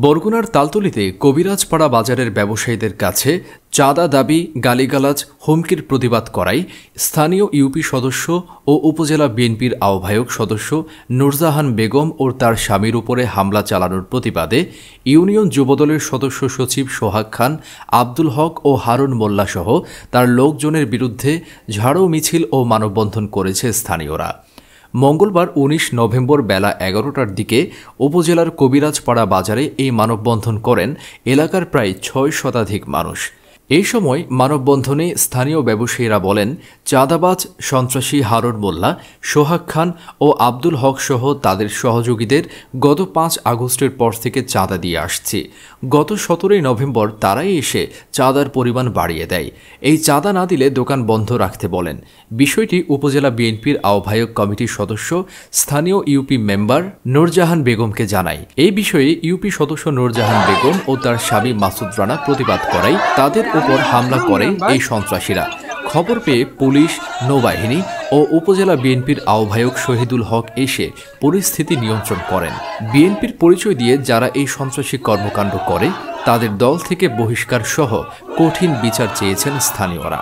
বরগুনার তালতলীতে কবিরাজপাড়া বাজারের ব্যবসায়ীদের কাছে চাঁদা দাবি, গালিগালাজ, হুমকির প্রতিবাদ করায় স্থানীয় ইউপি সদস্য ও উপজেলা বিএনপির আহ্বায়ক সদস্য নূরজাহান বেগম ও তার স্বামীর উপরে হামলা চালানোর প্রতিবাদে ইউনিয়ন যুবদলের সদস্য সচিব সোহাগ খান, আব্দুল হক ও হারুন মোল্লাসহ তার লোকজনের বিরুদ্ধে ঝাড়ু মিছিল ও মানববন্ধন করেছে স্থানীয়রা। মঙ্গলবার ১৯ নভেম্বর বেলা ১১টার দিকে উপজেলার কবিরাজপাড়া বাজারে এই মানববন্ধন করেন এলাকার প্রায় ৬ শতাধিক মানুষ। এই সময় মানববন্ধনে স্থানীয় ব্যবসায়ীরা বলেন, চাঁদাবাজ সন্ত্রাসী হারুন মোল্লা, সোহাগ খান ও আব্দুল হক সহ তাদের সহযোগীদের গত ৫ আগস্টের পর থেকে চাঁদা দিয়ে আসছে। গত ১৭ নভেম্বর তারাই এসে চাঁদার পরিমাণ বাড়িয়ে দেয়। এই চাঁদা না দিলে দোকান বন্ধ রাখতে বলেন। বিষয়টি উপজেলা বিএনপির আহ্বায়ক কমিটির সদস্য স্থানীয় ইউপি মেম্বার নূরজাহান বেগমকে জানায়। এই বিষয়ে ইউপি সদস্য নূরজাহান বেগম ও তার স্বামী মাসুদ রানা প্রতিবাদ করায় তাদের উপর হামলা করে এই সন্ত্রাসীরা। খবর পেয়ে পুলিশ, নৌবাহিনী ও উপজেলা বিএনপির আহ্বায়ক শহীদুল হক এসে পরিস্থিতি নিয়ন্ত্রণ করেন। বিএনপির পরিচয় দিয়ে যারা এই সন্ত্রাসী কর্মকাণ্ড করে তাদের দল থেকে বহিষ্কার সহ কঠিন বিচার চেয়েছেন স্থানীয়রা।